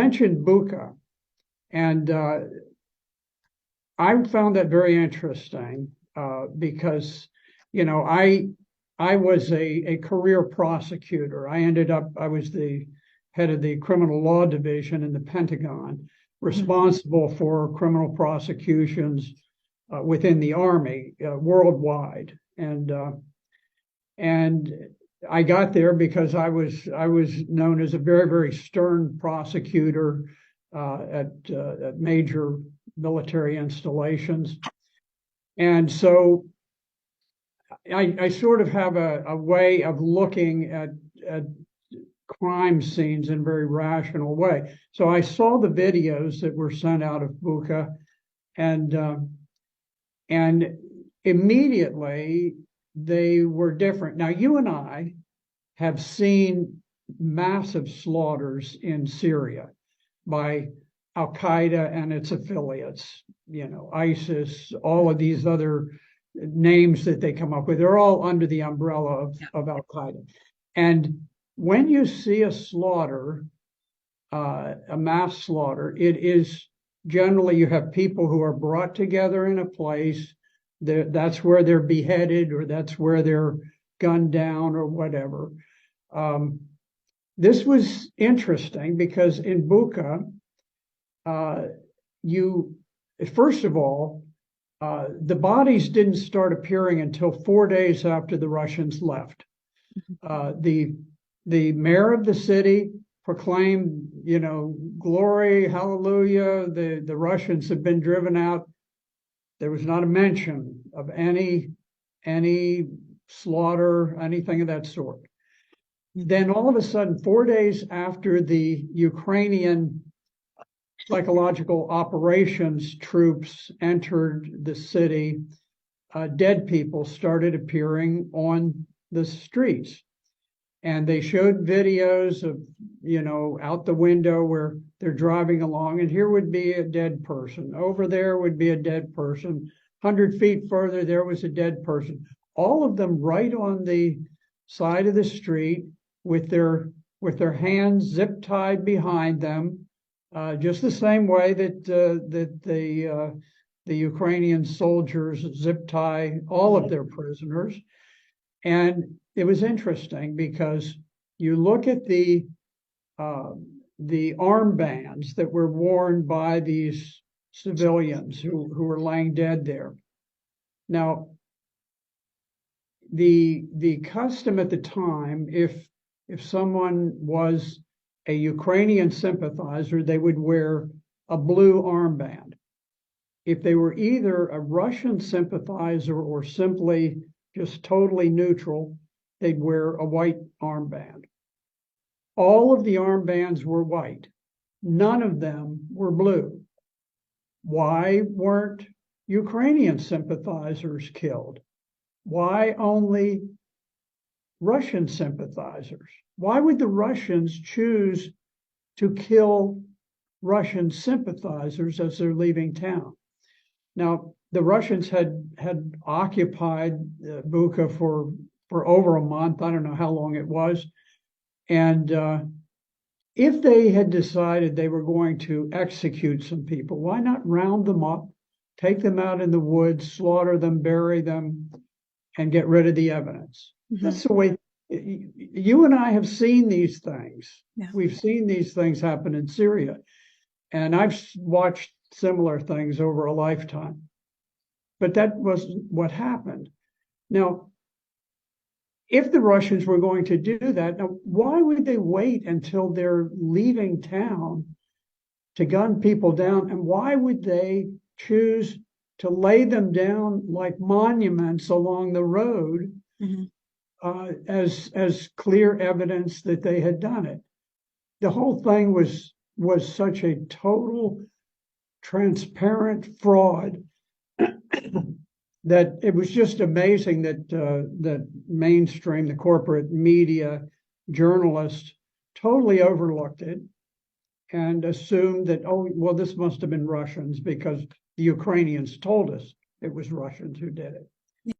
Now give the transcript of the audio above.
mentioned Bucha, and I found that very interesting because, I was a career prosecutor. I was the head of the criminal law division in the Pentagon, responsible for criminal prosecutions within the Army worldwide. And I got there because I was known as a very, very stern prosecutor at major military installations. And so I sort of have a way of looking at crime scenes in a very rational way. So I saw the videos that were sent out of Bucha, and immediately they were different. Now, you and I have seen massive slaughters in Syria by Al Qaeda and its affiliates, ISIS, all of these other names that they come up with. They're all under the umbrella of Al Qaeda. And when you see a slaughter, a mass slaughter, it is generally you have people who are brought together in a place. That's where they're beheaded, or that's where they're gunned down, or whatever. This was interesting because in Bucha, first of all, the bodies didn't start appearing until 4 days after the Russians left. The mayor of the city proclaimed, glory, hallelujah, the Russians have been driven out. There was not a mention of any slaughter, anything of that sort. Then all of a sudden, 4 days after the Ukrainian psychological operations troops entered the city, dead people started appearing on the streets. And they showed videos of, out the window where they're driving along, and here would be a dead person. Over there would be a dead person. 100 feet further, there was a dead person. All of them right on the side of the street with their hands zip tied behind them, just the same way that the Ukrainian soldiers zip tie all of their prisoners. And it was interesting because you look at the armbands that were worn by these civilians who were laying dead there. Now, the custom at the time, if someone was a Ukrainian sympathizer, they would wear a blue armband. If they were either a Russian sympathizer or simply just totally neutral, they'd wear a white armband. All of the armbands were white. None of them were blue. Why weren't Ukrainian sympathizers killed? Why only Russian sympathizers? Why would the Russians choose to kill Russian sympathizers as they're leaving town? Now, the Russians had occupied Bucha for over a month. I don't know how long it was. And if they had decided they were going to execute some people, why not round them up, take them out in the woods, slaughter them, bury them, and get rid of the evidence? Mm-hmm. That's the way. You and I have seen these things. Yeah. We've seen these things happen in Syria. And I've watched similar things over a lifetime. But that was what happened. Now, if the Russians were going to do that, now why would they wait until they're leaving town to gun people down? And why would they choose to lay them down like monuments along the road, mm-hmm. As clear evidence that they had done it? The whole thing was such a total transparent fraud that it was just amazing that mainstream, the corporate media, journalists totally overlooked it and assumed that, oh, well, this must have been Russians because the Ukrainians told us it was Russians who did it.